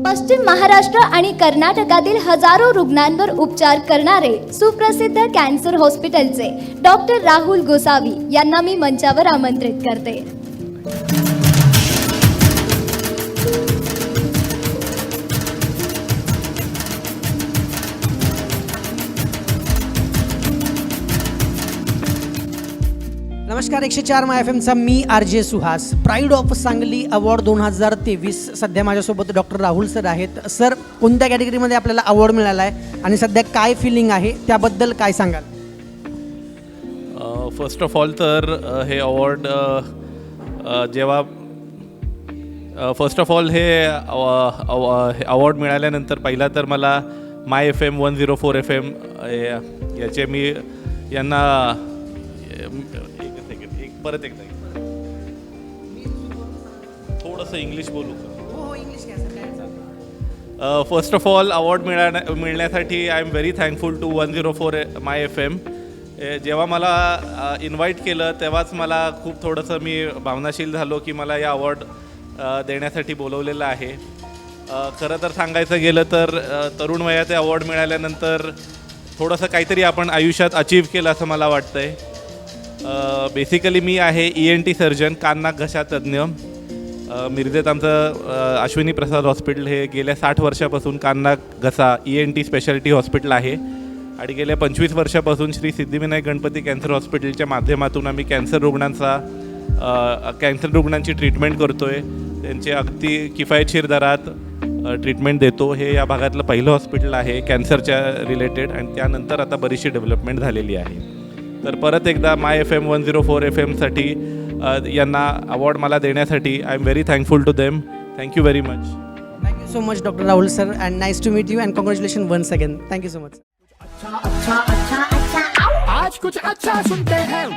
पश्चिम महाराष्ट्र आणि कर्नाटकातील हजारो रुग्णांवर उपचार करणारे सुप्रसिद्ध कॅन्सर हॉस्पिटलचे डॉक्टर राहुल गोसावी यांना मी मंचावर आमंत्रित करते. नमस्कार. 104 my FM me RJ Suhas. Pride of Sangli award 2023. सध्या माझ्यासोबत डॉक्टर राहुल सर आहेत. सर, कोणत्या कॅटेगरीमध्ये आपल्याला अवॉर्ड मिळाला आहे आणि सध्या काय फिलिंग आहे त्याबद्दल काय सांगाल? फर्स्ट ऑफ ऑल तर हे अवॉर्ड जेव्हा फर्स्ट ऑफ ऑल हे अवॉर्ड मिळाल्यानंतर पहिला तर मला माय FM 104 FM याचे मी यांना परत एकदा थोडंसं इंग्लिश बोलू का? फर्स्ट ऑफ ऑल अवॉर्ड मिळण्यासाठी I am very thankful to 104 my FM. जेव्हा मला इन्व्हाइट केलं तेव्हाच मला खूप थोडंसं मी भावनाशील झालो की मला या अवॉर्ड देण्यासाठी बोलवलेलं आहे. खरं तर सांगायचं गेलं तर तरुण वयात ते अवॉर्ड मिळाल्यानंतर थोडंसं काहीतरी आपण आयुष्यात अचीव केलं असं मला वाटतं आहे. बेसिकली मी आहे ENT सर्जन, कान नाक घसा तज्ज्ञ. मिरजेत आमचं अश्विनी प्रसाद हॉस्पिटल हे गेल्या 60 वर्षापासून कान नाक घसा ENT स्पेशालिटी हॉस्पिटल आहे आणि गेल्या 25 वर्षापासून श्री सिद्धिविनायक गणपती कॅन्सर हॉस्पिटलच्या माध्यमातून आम्ही कॅन्सर रुग्णांची ट्रीटमेंट करतो आहे. त्यांचे अगदी किफायतशीर दरात ट्रीटमेंट देतो. हे या भागातलं पहिलं हॉस्पिटल आहे कॅन्सरच्या रिलेटेड आणि त्यानंतर आता बरीचशी डेव्हलपमेंट झालेली आहे. तर परत एकदा माय FM 104 FMसाठी यांना अवॉर्ड मला देण्यासाठी I am very thankful to them. Thank you very much. Thank you so much doctor Rahul sir and nice to meet you and congratulation once again. Thank you so much. आज कुछ अच्छा सुनते हैं.